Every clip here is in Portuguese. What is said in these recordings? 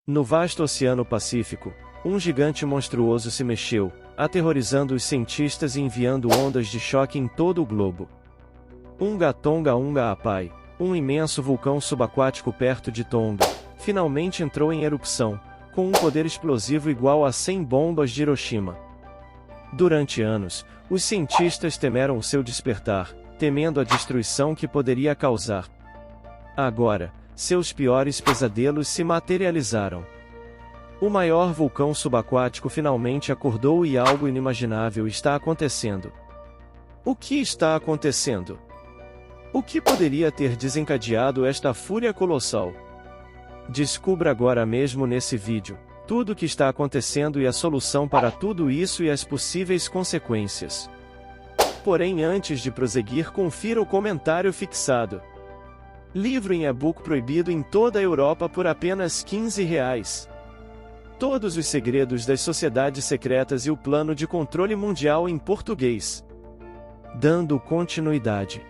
No vasto Oceano Pacífico, um gigante monstruoso se mexeu, aterrorizando os cientistas e enviando ondas de choque em todo o globo. Unga Tonga Unga Apai, um imenso vulcão subaquático perto de Tonga, finalmente entrou em erupção, com um poder explosivo igual a 100 bombas de Hiroshima. Durante anos, os cientistas temeram o seu despertar, temendo a destruição que poderia causar. Agora, seus piores pesadelos se materializaram. O maior vulcão subaquático finalmente acordou e algo inimaginável está acontecendo. O que está acontecendo? O que poderia ter desencadeado esta fúria colossal? Descubra agora mesmo nesse vídeo tudo o que está acontecendo e a solução para tudo isso e as possíveis consequências. Porém, antes de prosseguir, confira o comentário fixado. Livro em e-book proibido em toda a Europa por apenas R$15. Todos os segredos das sociedades secretas e o plano de controle mundial em português. Dando continuidade.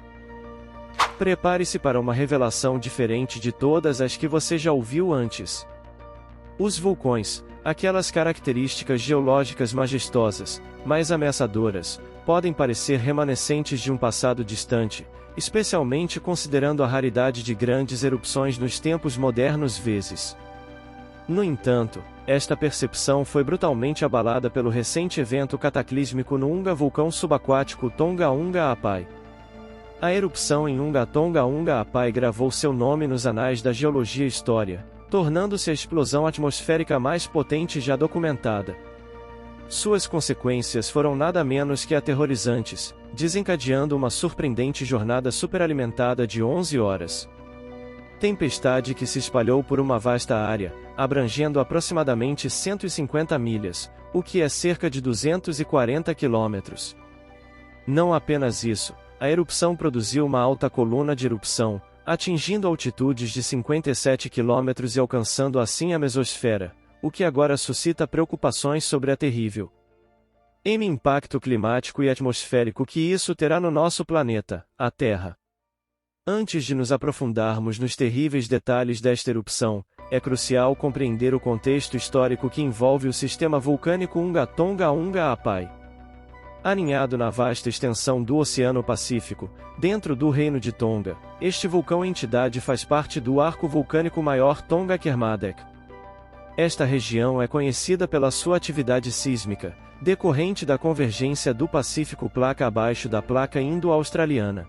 Prepare-se para uma revelação diferente de todas as que você já ouviu antes. Os vulcões, aquelas características geológicas majestosas, mais ameaçadoras, podem parecer remanescentes de um passado distante, especialmente considerando a raridade de grandes erupções nos tempos modernos vezes. No entanto, esta percepção foi brutalmente abalada pelo recente evento cataclísmico no Unga vulcão subaquático Tonga Unga Apai. A erupção em Unga Tonga Unga Apai gravou seu nome nos anais da geologia e história, tornando-se a explosão atmosférica mais potente já documentada. Suas consequências foram nada menos que aterrorizantes, desencadeando uma surpreendente jornada superalimentada de 11 horas. Tempestade que se espalhou por uma vasta área, abrangendo aproximadamente 150 milhas, o que é cerca de 240 quilômetros. Não apenas isso, a erupção produziu uma alta coluna de erupção, atingindo altitudes de 57 km e alcançando assim a mesosfera, o que agora suscita preocupações sobre a terrível impacto climático e atmosférico que isso terá no nosso planeta, a Terra. Antes de nos aprofundarmos nos terríveis detalhes desta erupção, é crucial compreender o contexto histórico que envolve o sistema vulcânico Unga Tonga Unga Apai. Aninhado na vasta extensão do Oceano Pacífico, dentro do Reino de Tonga, este vulcão-entidade faz parte do arco vulcânico maior Tonga Kermadec. Esta região é conhecida pela sua atividade sísmica, decorrente da convergência do Pacífico placa abaixo da placa indo-australiana.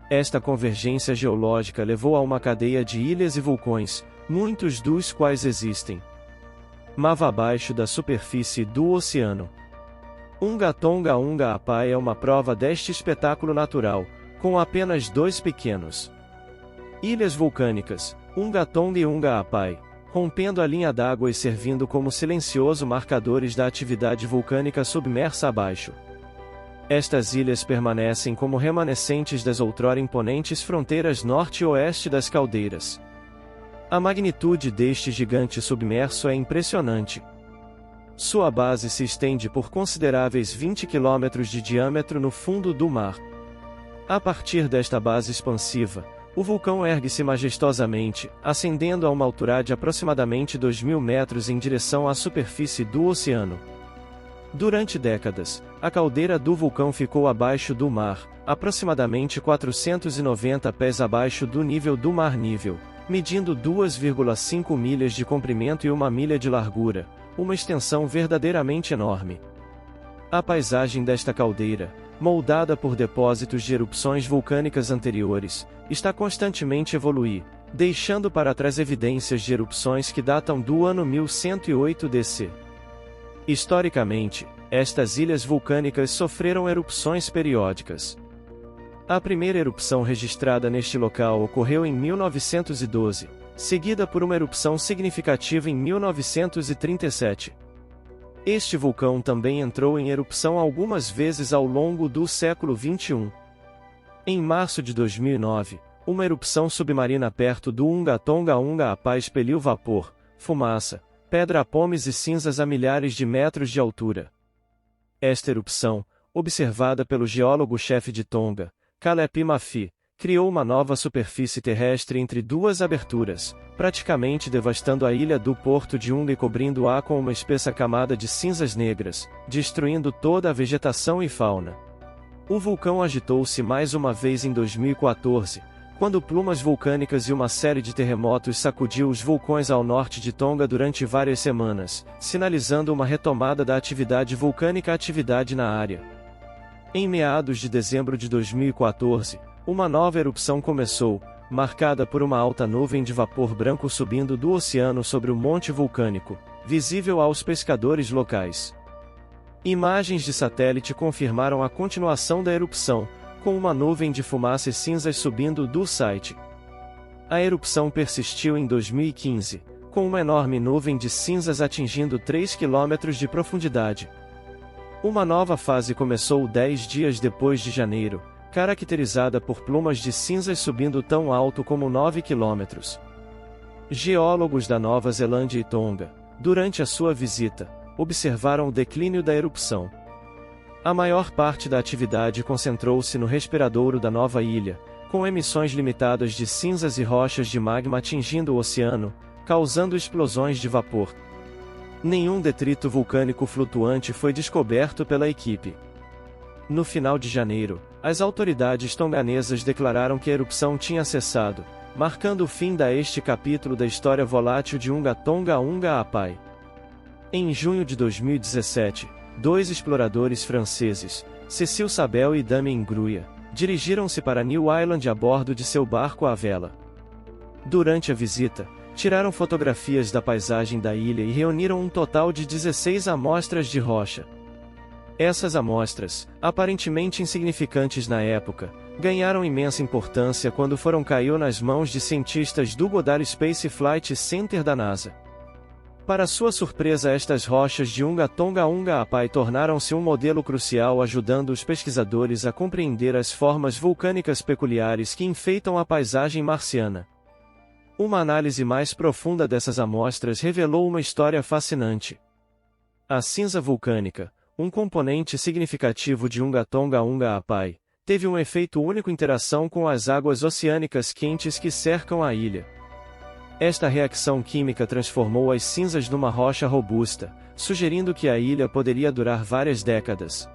Esta convergência geológica levou a uma cadeia de ilhas e vulcões, muitos dos quais existem abaixo da superfície do oceano. Unga Tonga Unga Apai é uma prova deste espetáculo natural, com apenas dois pequenos ilhas vulcânicas, Unga Tonga e Unga Apai, rompendo a linha d'água e servindo como silencioso marcadores da atividade vulcânica submersa abaixo. Estas ilhas permanecem como remanescentes das outrora imponentes fronteiras norte e oeste das caldeiras. A magnitude deste gigante submerso é impressionante. Sua base se estende por consideráveis 20 km de diâmetro no fundo do mar. A partir desta base expansiva, o vulcão ergue-se majestosamente, ascendendo a uma altura de aproximadamente 2.000 metros em direção à superfície do oceano. Durante décadas, a caldeira do vulcão ficou abaixo do mar, aproximadamente 490 pés abaixo do nível do mar nível, medindo 2,5 milhas de comprimento e 1 milha de largura, uma extensão verdadeiramente enorme. A paisagem desta caldeira, moldada por depósitos de erupções vulcânicas anteriores, está constantemente evoluindo, deixando para trás evidências de erupções que datam do ano 1108 DC. Historicamente, estas ilhas vulcânicas sofreram erupções periódicas. A primeira erupção registrada neste local ocorreu em 1912, seguida por uma erupção significativa em 1937. Este vulcão também entrou em erupção algumas vezes ao longo do século XXI. Em março de 2009, uma erupção submarina perto do Unga Tonga Unga Apai expeliu vapor, fumaça, pedra-pomes e cinzas a milhares de metros de altura. Esta erupção, observada pelo geólogo-chefe de Tonga, Caleb Mafi, criou uma nova superfície terrestre entre duas aberturas, praticamente devastando a ilha do Porto de Unga e cobrindo-a com uma espessa camada de cinzas negras, destruindo toda a vegetação e fauna. O vulcão agitou-se mais uma vez em 2014, quando plumas vulcânicas e uma série de terremotos sacudiu os vulcões ao norte de Tonga durante várias semanas, sinalizando uma retomada da atividade vulcânica na área. Em meados de dezembro de 2014, uma nova erupção começou, marcada por uma alta nuvem de vapor branco subindo do oceano sobre o monte vulcânico, visível aos pescadores locais. Imagens de satélite confirmaram a continuação da erupção, com uma nuvem de fumaça e cinzas subindo do site. A erupção persistiu em 2015, com uma enorme nuvem de cinzas atingindo 3 km de profundidade. Uma nova fase começou 10 dias depois de janeiro, caracterizada por plumas de cinzas subindo tão alto como 9 km. Geólogos da Nova Zelândia e Tonga, durante a sua visita, observaram o declínio da erupção. A maior parte da atividade concentrou-se no respiradouro da nova ilha, com emissões limitadas de cinzas e rochas de magma atingindo o oceano, causando explosões de vapor. Nenhum detrito vulcânico flutuante foi descoberto pela equipe. No final de janeiro, as autoridades tonganesas declararam que a erupção tinha cessado, marcando o fim deste capítulo da história volátil de Unga Tonga Unga Apai. Em junho de 2017, dois exploradores franceses, Cécile Sabel e Damien Gruya, dirigiram-se para New Island a bordo de seu barco à vela. Durante a visita, tiraram fotografias da paisagem da ilha e reuniram um total de 16 amostras de rocha. Essas amostras, aparentemente insignificantes na época, ganharam imensa importância quando foram cair nas mãos de cientistas do Goddard Space Flight Center da NASA. Para sua surpresa, estas rochas de Unga Tonga Unga Apai tornaram-se um modelo crucial, ajudando os pesquisadores a compreender as formas vulcânicas peculiares que enfeitam a paisagem marciana. Uma análise mais profunda dessas amostras revelou uma história fascinante. A cinza vulcânica, um componente significativo de Unga Tonga Unga Apai, teve um efeito único interação com as águas oceânicas quentes que cercam a ilha. Esta reação química transformou as cinzas numa rocha robusta, sugerindo que a ilha poderia durar várias décadas.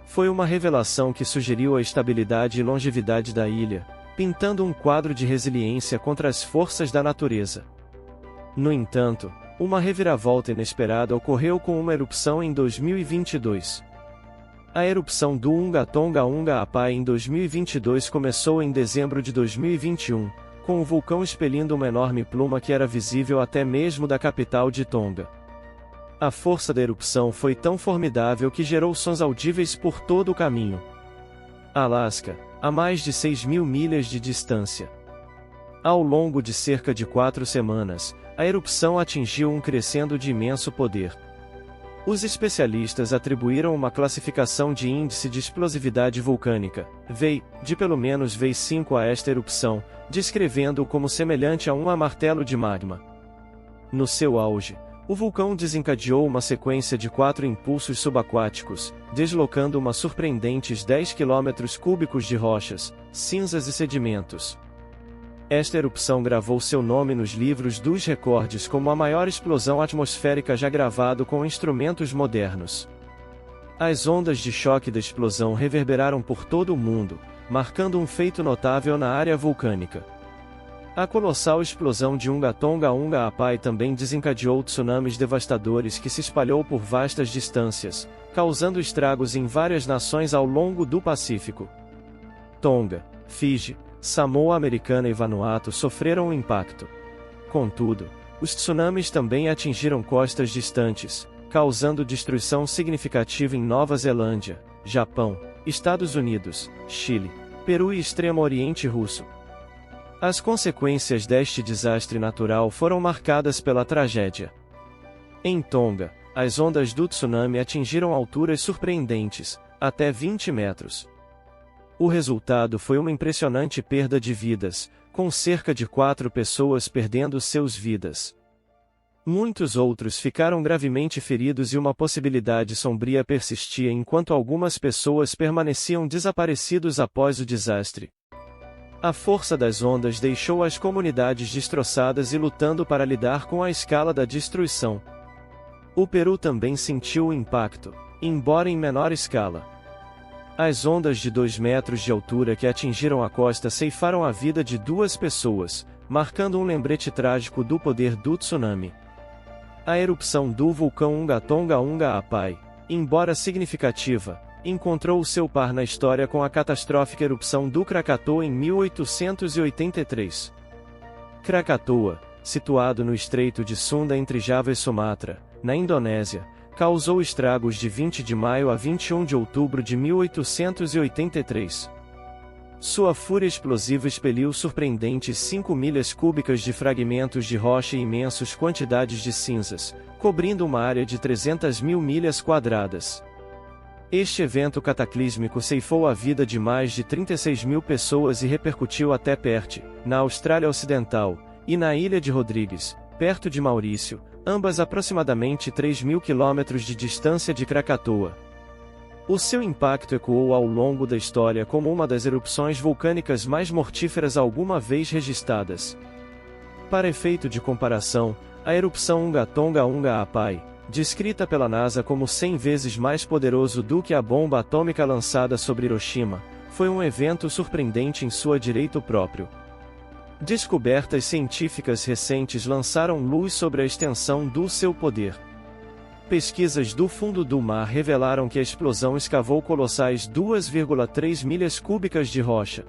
Foi uma revelação que sugeriu a estabilidade e longevidade da ilha, pintando um quadro de resiliência contra as forças da natureza. No entanto, uma reviravolta inesperada ocorreu com uma erupção em 2022. A erupção do Unga Tonga Unga Apai em 2022 começou em dezembro de 2021, com o vulcão expelindo uma enorme pluma que era visível até mesmo da capital de Tonga. A força da erupção foi tão formidável que gerou sons audíveis por todo o caminho. Alasca, a mais de 6.000 milhas de distância. Ao longo de cerca de 4 semanas, a erupção atingiu um crescendo de imenso poder. Os especialistas atribuíram uma classificação de índice de explosividade vulcânica, VEI, de pelo menos VEI5 a esta erupção, descrevendo-o como semelhante a um martelo de magma. No seu auge, o vulcão desencadeou uma sequência de 4 impulsos subaquáticos, deslocando uma surpreendentes 10 km³ de rochas, cinzas e sedimentos. Esta erupção gravou seu nome nos livros dos recordes como a maior explosão atmosférica já gravado com instrumentos modernos. As ondas de choque da explosão reverberaram por todo o mundo, marcando um feito notável na área vulcânica. A colossal explosão de Unga Tonga Unga Apai também desencadeou tsunamis devastadores que se espalhou por vastas distâncias, causando estragos em várias nações ao longo do Pacífico. Tonga, Fiji, Samoa Americana e Vanuatu sofreram o impacto. Contudo, os tsunamis também atingiram costas distantes, causando destruição significativa em Nova Zelândia, Japão, Estados Unidos, Chile, Peru e Extremo Oriente Russo. As consequências deste desastre natural foram marcadas pela tragédia. Em Tonga, as ondas do tsunami atingiram alturas surpreendentes, até 20 metros. O resultado foi uma impressionante perda de vidas, com cerca de 4 pessoas perdendo seus vidas. Muitos outros ficaram gravemente feridos e uma possibilidade sombria persistia enquanto algumas pessoas permaneciam desaparecidos após o desastre. A força das ondas deixou as comunidades destroçadas e lutando para lidar com a escala da destruição. O Peru também sentiu o impacto, embora em menor escala. As ondas de 2 metros de altura que atingiram a costa ceifaram a vida de 2 pessoas, marcando um lembrete trágico do poder do tsunami. A erupção do vulcão Unga Tonga Unga Apai, embora significativa, encontrou seu par na história com a catastrófica erupção do Krakatoa em 1883. Krakatoa, situado no Estreito de Sunda entre Java e Sumatra, na Indonésia, causou estragos de 20 de maio a 21 de outubro de 1883. Sua fúria explosiva expeliu surpreendentes 5 milhas cúbicas de fragmentos de rocha e imensas quantidades de cinzas, cobrindo uma área de 300 mil milhas quadradas. Este evento cataclísmico ceifou a vida de mais de 36 mil pessoas e repercutiu até Perth, na Austrália Ocidental, e na Ilha de Rodrigues, perto de Maurício, ambas aproximadamente 3.000 quilômetros de distância de Krakatoa. O seu impacto ecoou ao longo da história como uma das erupções vulcânicas mais mortíferas alguma vez registradas. Para efeito de comparação, a erupção Unga Tonga Unga Apai, descrita pela NASA como 100 vezes mais poderoso do que a bomba atômica lançada sobre Hiroshima, foi um evento surpreendente em sua direito próprio. Descobertas científicas recentes lançaram luz sobre a extensão do seu poder. Pesquisas do fundo do mar revelaram que a explosão escavou colossais 2,3 milhas cúbicas de rocha.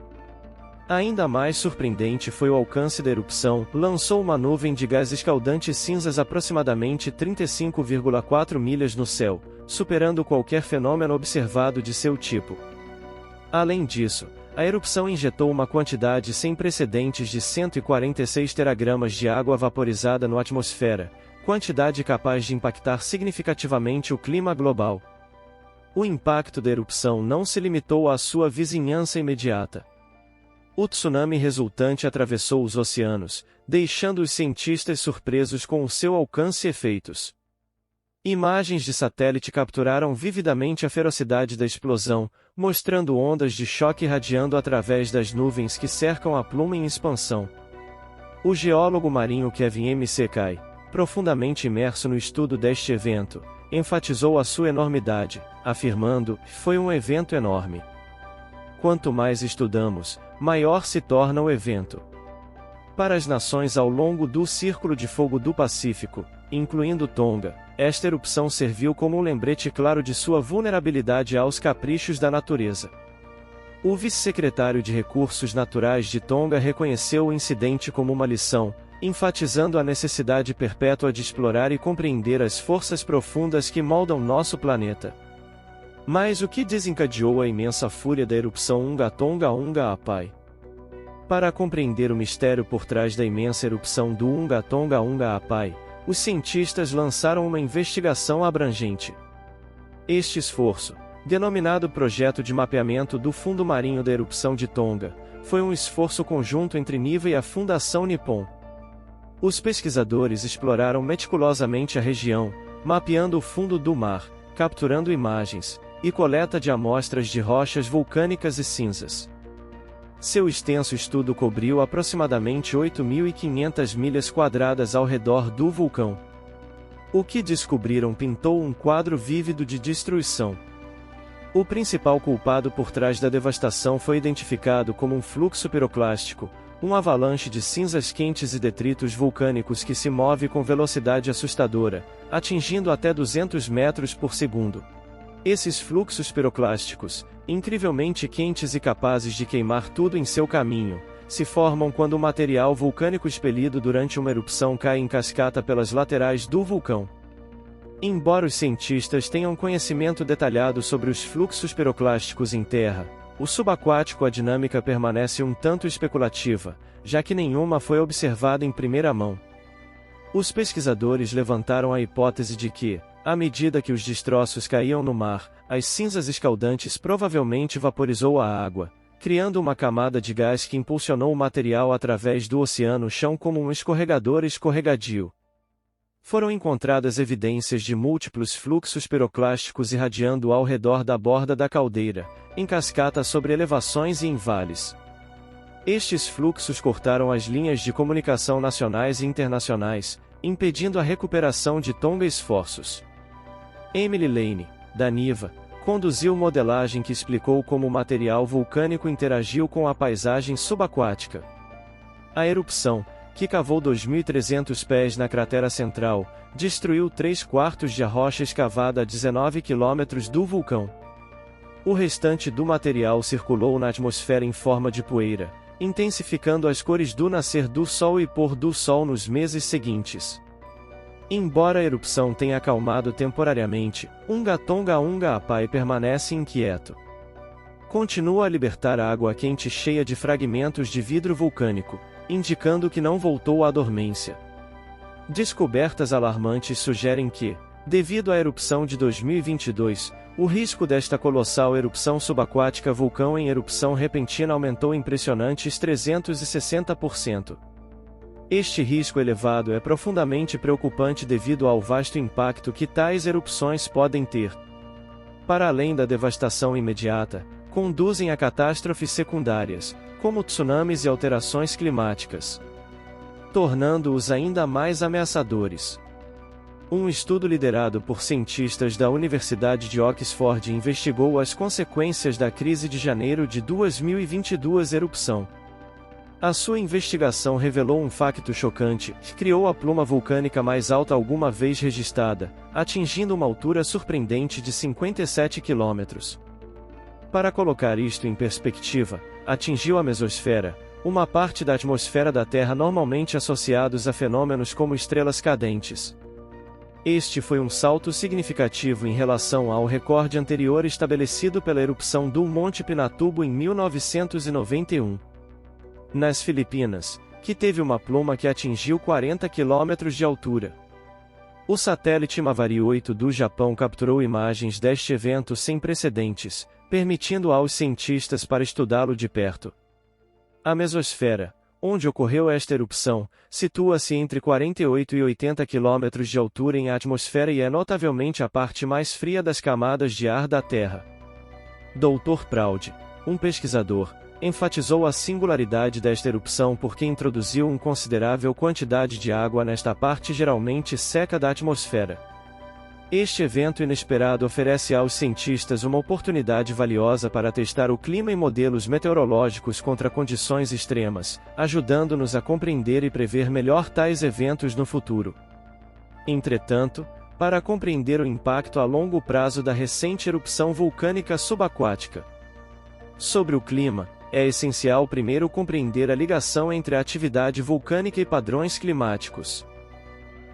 Ainda mais surpreendente foi o alcance da erupção, lançou uma nuvem de gás escaldante cinzas aproximadamente 35,4 milhas no céu, superando qualquer fenômeno observado de seu tipo. Além disso, a erupção injetou uma quantidade sem precedentes de 146 teragramas de água vaporizada na atmosfera, quantidade capaz de impactar significativamente o clima global. O impacto da erupção não se limitou à sua vizinhança imediata. O tsunami resultante atravessou os oceanos, deixando os cientistas surpresos com o seu alcance e efeitos. Imagens de satélite capturaram vividamente a ferocidade da explosão, mostrando ondas de choque irradiando através das nuvens que cercam a pluma em expansão. O geólogo marinho Kevin M. Sekai, profundamente imerso no estudo deste evento, enfatizou a sua enormidade, afirmando: "Foi um evento enorme. Quanto mais estudamos, maior se torna o evento." Para as nações ao longo do Círculo de Fogo do Pacífico, incluindo Tonga, esta erupção serviu como um lembrete claro de sua vulnerabilidade aos caprichos da natureza. O vice-secretário de Recursos Naturais de Tonga reconheceu o incidente como uma lição, enfatizando a necessidade perpétua de explorar e compreender as forças profundas que moldam nosso planeta. Mas o que desencadeou a imensa fúria da erupção Unga Tonga Unga Apai? Para compreender o mistério por trás da imensa erupção do Unga Tonga Unga Apai, os cientistas lançaram uma investigação abrangente. Este esforço, denominado Projeto de Mapeamento do Fundo Marinho da Erupção de Tonga, foi um esforço conjunto entre NIVA e a Fundação Nippon. Os pesquisadores exploraram meticulosamente a região, mapeando o fundo do mar, capturando imagens, e coleta de amostras de rochas vulcânicas e cinzas. Seu extenso estudo cobriu aproximadamente 8.500 milhas quadradas ao redor do vulcão. O que descobriram pintou um quadro vívido de destruição. O principal culpado por trás da devastação foi identificado como um fluxo piroclástico, um avalanche de cinzas quentes e detritos vulcânicos que se move com velocidade assustadora, atingindo até 200 metros por segundo. Esses fluxos piroclásticos, incrivelmente quentes e capazes de queimar tudo em seu caminho, se formam quando o material vulcânico expelido durante uma erupção cai em cascata pelas laterais do vulcão. Embora os cientistas tenham conhecimento detalhado sobre os fluxos piroclásticos em terra, o subaquático a dinâmica permanece um tanto especulativa, já que nenhuma foi observada em primeira mão. Os pesquisadores levantaram a hipótese de que, à medida que os destroços caíam no mar, as cinzas escaldantes provavelmente vaporizou a água, criando uma camada de gás que impulsionou o material através do oceano-chão como um escorregador escorregadio. Foram encontradas evidências de múltiplos fluxos piroclásticos irradiando ao redor da borda da caldeira, em cascata sobre elevações e em vales. Estes fluxos cortaram as linhas de comunicação nacionais e internacionais, impedindo a recuperação de Tonga. Esforços. Emily Lane, da NIVA, conduziu modelagem que explicou como o material vulcânico interagiu com a paisagem subaquática. A erupção, que cavou 2.300 pés na cratera central, destruiu 3/4 de rocha escavada a 19 quilômetros do vulcão. O restante do material circulou na atmosfera em forma de poeira, intensificando as cores do nascer do Sol e pôr do Sol nos meses seguintes. Embora a erupção tenha acalmado temporariamente, Unga Tonga Unga Apai permanece inquieto. Continua a libertar água quente cheia de fragmentos de vidro vulcânico, indicando que não voltou à dormência. Descobertas alarmantes sugerem que, devido à erupção de 2022, o risco desta colossal erupção subaquática vulcão em erupção repentina aumentou impressionantes 360%. Este risco elevado é profundamente preocupante devido ao vasto impacto que tais erupções podem ter. Para além da devastação imediata, conduzem a catástrofes secundárias, como tsunamis e alterações climáticas, tornando-os ainda mais ameaçadores. Um estudo liderado por cientistas da Universidade de Oxford investigou as consequências da crise de janeiro de 2022 erupção. A sua investigação revelou um facto chocante, que criou a pluma vulcânica mais alta alguma vez registrada, atingindo uma altura surpreendente de 57 quilômetros. Para colocar isto em perspectiva, atingiu a mesosfera, uma parte da atmosfera da Terra normalmente associados a fenômenos como estrelas cadentes. Este foi um salto significativo em relação ao recorde anterior estabelecido pela erupção do Monte Pinatubo em 1991. Nas Filipinas, que teve uma pluma que atingiu 40 km de altura. O satélite Mavari 8 do Japão capturou imagens deste evento sem precedentes, permitindo aos cientistas para estudá-lo de perto. A mesosfera, onde ocorreu esta erupção, situa-se entre 48 e 80 km de altura em atmosfera e é notavelmente a parte mais fria das camadas de ar da Terra. Dr. Proud, um pesquisador, enfatizou a singularidade desta erupção porque introduziu uma considerável quantidade de água nesta parte geralmente seca da atmosfera. Este evento inesperado oferece aos cientistas uma oportunidade valiosa para testar o clima e modelos meteorológicos contra condições extremas, ajudando-nos a compreender e prever melhor tais eventos no futuro. Entretanto, para compreender o impacto a longo prazo da recente erupção vulcânica subaquática sobre o clima, é essencial primeiro compreender a ligação entre a atividade vulcânica e padrões climáticos.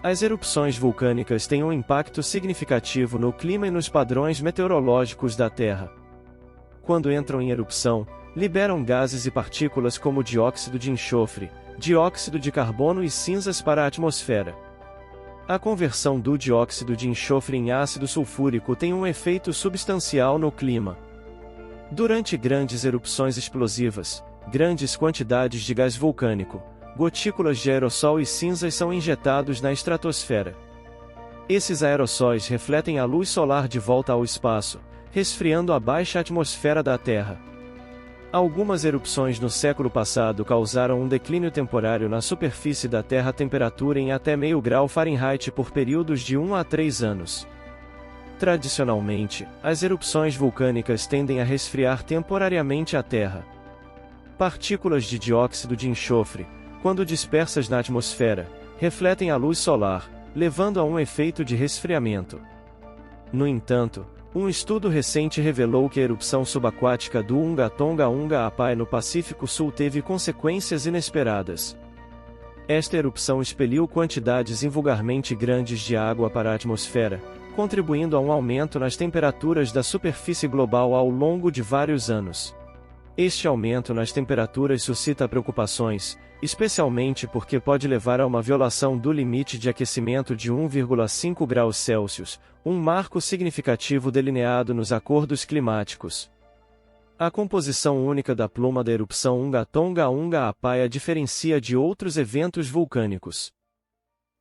As erupções vulcânicas têm um impacto significativo no clima e nos padrões meteorológicos da Terra. Quando entram em erupção, liberam gases e partículas como dióxido de enxofre, dióxido de carbono e cinzas para a atmosfera. A conversão do dióxido de enxofre em ácido sulfúrico tem um efeito substancial no clima. Durante grandes erupções explosivas, grandes quantidades de gás vulcânico, gotículas de aerossol e cinzas são injetados na estratosfera. Esses aerossóis refletem a luz solar de volta ao espaço, resfriando a baixa atmosfera da Terra. Algumas erupções no século passado causaram um declínio temporário na superfície da Terra, temperatura em até meio grau Fahrenheit por períodos de 1 a 3 anos. Tradicionalmente, as erupções vulcânicas tendem a resfriar temporariamente a Terra. Partículas de dióxido de enxofre, quando dispersas na atmosfera, refletem a luz solar, levando a um efeito de resfriamento. No entanto, um estudo recente revelou que a erupção subaquática do Unga Tonga Unga Apai no Pacífico Sul teve consequências inesperadas. Esta erupção expeliu quantidades invulgarmente grandes de água para a atmosfera, contribuindo a um aumento nas temperaturas da superfície global ao longo de vários anos. Este aumento nas temperaturas suscita preocupações, especialmente porque pode levar a uma violação do limite de aquecimento de 1,5 graus Celsius, um marco significativo delineado nos acordos climáticos. A composição única da pluma da erupção Unga Tonga Unga Apai a diferencia de outros eventos vulcânicos.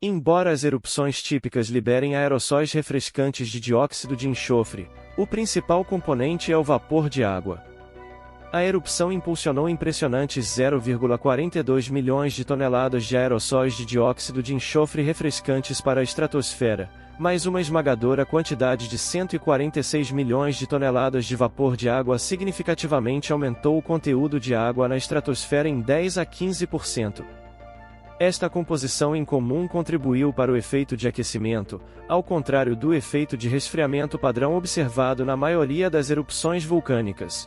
Embora as erupções típicas liberem aerossóis refrescantes de dióxido de enxofre, o principal componente é o vapor de água. A erupção impulsionou impressionantes 0,42 milhões de toneladas de aerossóis de dióxido de enxofre refrescantes para a estratosfera, mais uma esmagadora quantidade de 146 milhões de toneladas de vapor de água significativamente aumentou o conteúdo de água na estratosfera em 10 a 15%. Esta composição incomum contribuiu para o efeito de aquecimento, ao contrário do efeito de resfriamento padrão observado na maioria das erupções vulcânicas.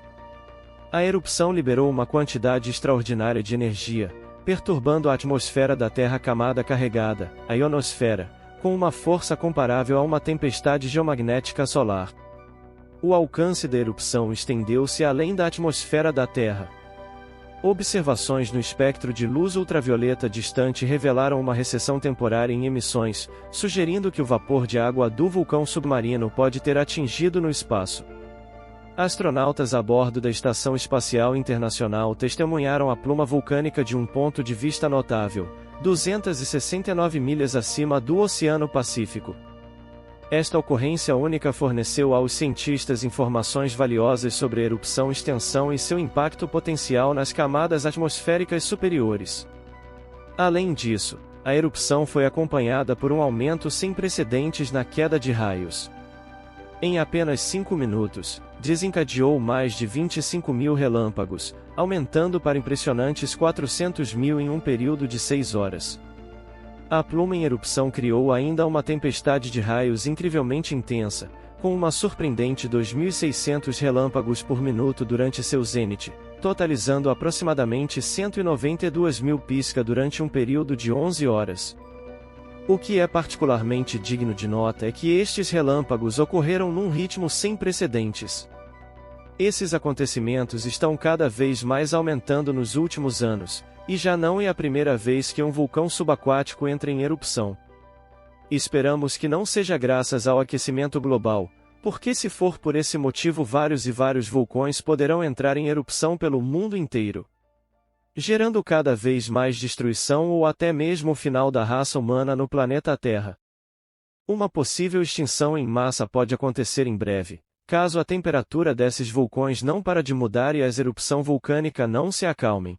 A erupção liberou uma quantidade extraordinária de energia, perturbando a atmosfera da Terra camada carregada, a ionosfera, com uma força comparável a uma tempestade geomagnética solar. O alcance da erupção estendeu-se além da atmosfera da Terra. Observações no espectro de luz ultravioleta distante revelaram uma recessão temporária em emissões, sugerindo que o vapor de água do vulcão submarino pode ter atingido no espaço. Astronautas a bordo da Estação Espacial Internacional testemunharam a pluma vulcânica de um ponto de vista notável, 269 milhas acima do Oceano Pacífico. Esta ocorrência única forneceu aos cientistas informações valiosas sobre a erupção, extensão e seu impacto potencial nas camadas atmosféricas superiores. Além disso, a erupção foi acompanhada por um aumento sem precedentes na queda de raios. Em apenas 5 minutos, desencadeou mais de 25 mil relâmpagos, aumentando para impressionantes 400 mil em um período de 6 horas. A pluma em erupção criou ainda uma tempestade de raios incrivelmente intensa, com uma surpreendente 2.600 relâmpagos por minuto durante seu zênite, totalizando aproximadamente 192 mil pisca durante um período de 11 horas. O que é particularmente digno de nota é que estes relâmpagos ocorreram num ritmo sem precedentes. Esses acontecimentos estão cada vez mais aumentando nos últimos anos, e já não é a primeira vez que um vulcão subaquático entra em erupção. Esperamos que não seja graças ao aquecimento global, porque se for por esse motivo vários vulcões poderão entrar em erupção pelo mundo inteiro, gerando cada vez mais destruição ou até mesmo o final da raça humana no planeta Terra. Uma possível extinção em massa pode acontecer em breve, caso a temperatura desses vulcões não pare de mudar e a erupção vulcânica não se acalmem.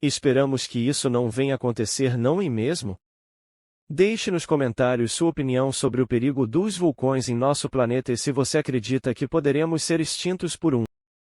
Esperamos que isso não venha acontecer, não é mesmo? Deixe nos comentários sua opinião sobre o perigo dos vulcões em nosso planeta e se você acredita que poderemos ser extintos por um.